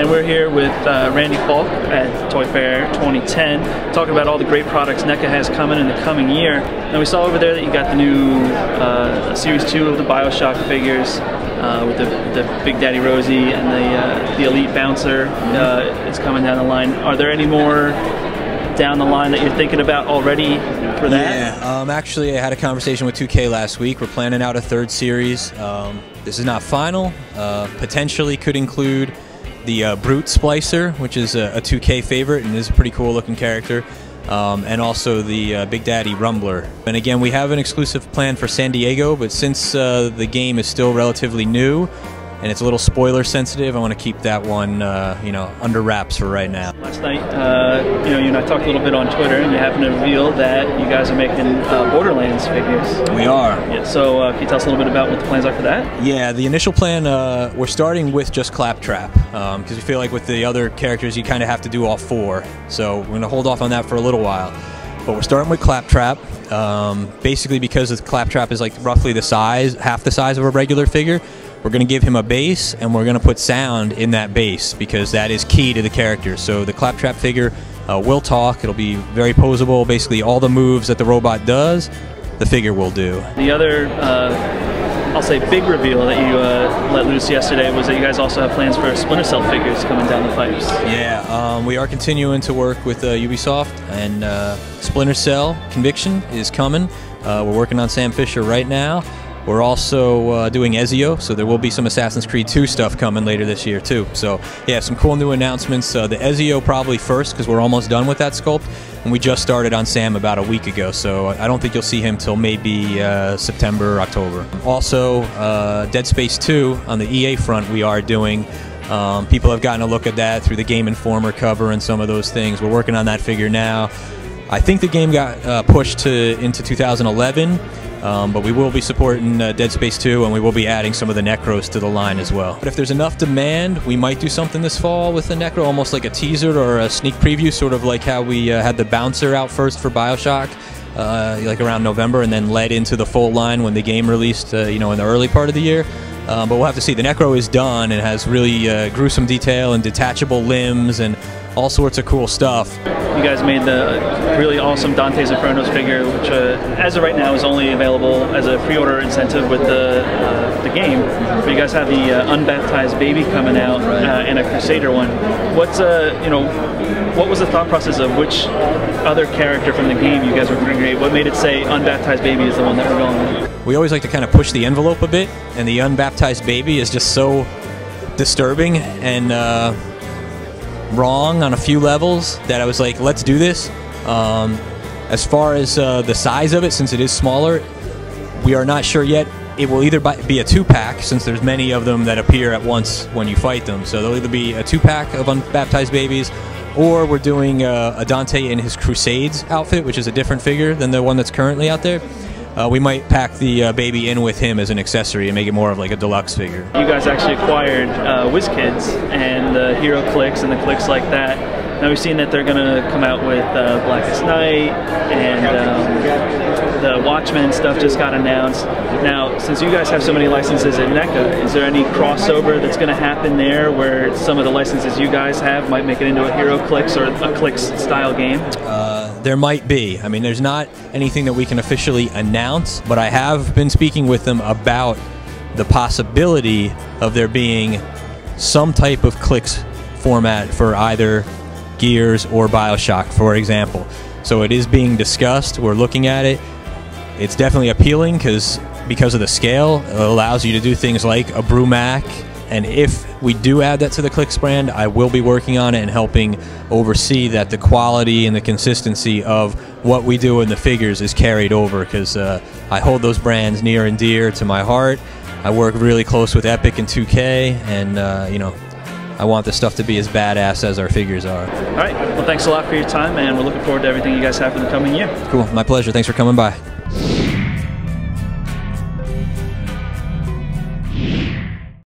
and we're here with Randy Falk at Toy Fair 2010, talking about all the great products NECA has coming in the coming year. And we saw over there that you got the new Series 2 of the Bioshock figures with the Big Daddy Rosie and the Elite Bouncer is coming down the line. Are there any more down the line that you're thinking about already for that? Yeah, actually I had a conversation with 2K last week. We're planning out a third series. This is not final. Potentially could include the Brute Splicer, which is a 2K favorite and is a pretty cool looking character. And also the Big Daddy Rumbler. And again, we have an exclusive plan for San Diego, but since the game is still relatively new and it's a little spoiler sensitive, I want to keep that one, you know, under wraps for right now. Last night, you and I talked a little bit on Twitter, and you happened to reveal that you guys are making Borderlands figures. We are. Yeah, so can you tell us a little bit about what the plans are for that? Yeah, the initial plan, we're starting with just Claptrap, because we feel like with the other characters you kind of have to do all four. So we're going to hold off on that for a little while. But we're starting with Claptrap, basically because the Claptrap is like roughly the size, half the size of a regular figure. We're going to give him a base, and we're going to put sound in that base because that is key to the character. So the Claptrap figure will talk. It'll be very posable. Basically, all the moves that the robot does, the figure will do. The other, I'll say, big reveal that you let loose yesterday was that you guys also have plans for Splinter Cell figures coming down the pipes. Yeah, we are continuing to work with Ubisoft, and Splinter Cell Conviction is coming. We're working on Sam Fisher right now. We're also doing Ezio, so there will be some Assassin's Creed 2 stuff coming later this year too. So yeah, some cool new announcements. The Ezio probably first because we're almost done with that sculpt, and we just started on Sam about a week ago, so I don't think you'll see him till maybe September, October. Also, Dead Space 2 on the EA front we are doing. People have gotten a look at that through the Game Informer cover and some of those things. We're working on that figure now. I think the game got pushed into 2011. But we will be supporting Dead Space 2, and we will be adding some of the Necros to the line as well. But if there's enough demand, we might do something this fall with the Necro, almost like a teaser or a sneak preview, sort of like how we had the Bouncer out first for Bioshock, like around November, and then led into the full line when the game released, you know, in the early part of the year. But we'll have to see. The Necro is done and has really gruesome detail and detachable limbs and all sorts of cool stuff. You guys made the really awesome Dante's Inferno's figure, which as of right now is only available as a pre-order incentive with the game. But you guys have the unbaptized baby coming out and a Crusader one. What's you know, what was the thought process of which other character from the game you guys were going to create? What made it say unbaptized baby is the one that we're going with? We always like to kind of push the envelope a bit, and the unbaptized baby is just so disturbing and wrong on a few levels that I was like, let's do this. As far as the size of it, since it is smaller, we are not sure yet. It will either be a 2-pack, since there's many of them that appear at once when you fight them. So there'll either be a 2-pack of unbaptized babies, or we're doing a Dante in his Crusades outfit, which is a different figure than the one that's currently out there. We might pack the baby in with him as an accessory and make it more of like a deluxe figure. You guys actually acquired WizKids and the Hero Clicks and the Clicks like that. Now we've seen that they're going to come out with Blackest Night, and the Watchmen stuff just got announced. Now, since you guys have so many licenses at NECA, is there any crossover that's going to happen there where some of the licenses you guys have might make it into a Hero Clicks or a Clicks style game? There might be. I mean, there's not anything that we can officially announce, but I have been speaking with them about the possibility of there being some type of Clicks format for either Gears or Bioshock, for example. So it is being discussed. We're looking at it. It's definitely appealing because of the scale. It allows you to do things like a Brumac. And if we do add that to the Clicks brand, I will be working on it and helping oversee that the quality and the consistency of what we do in the figures is carried over, because I hold those brands near and dear to my heart. I work really close with Epic and 2K, and you know, I want this stuff to be as badass as our figures are. All right, well, thanks a lot for your time, and we're looking forward to everything you guys have in the coming year. Cool, my pleasure. Thanks for coming by.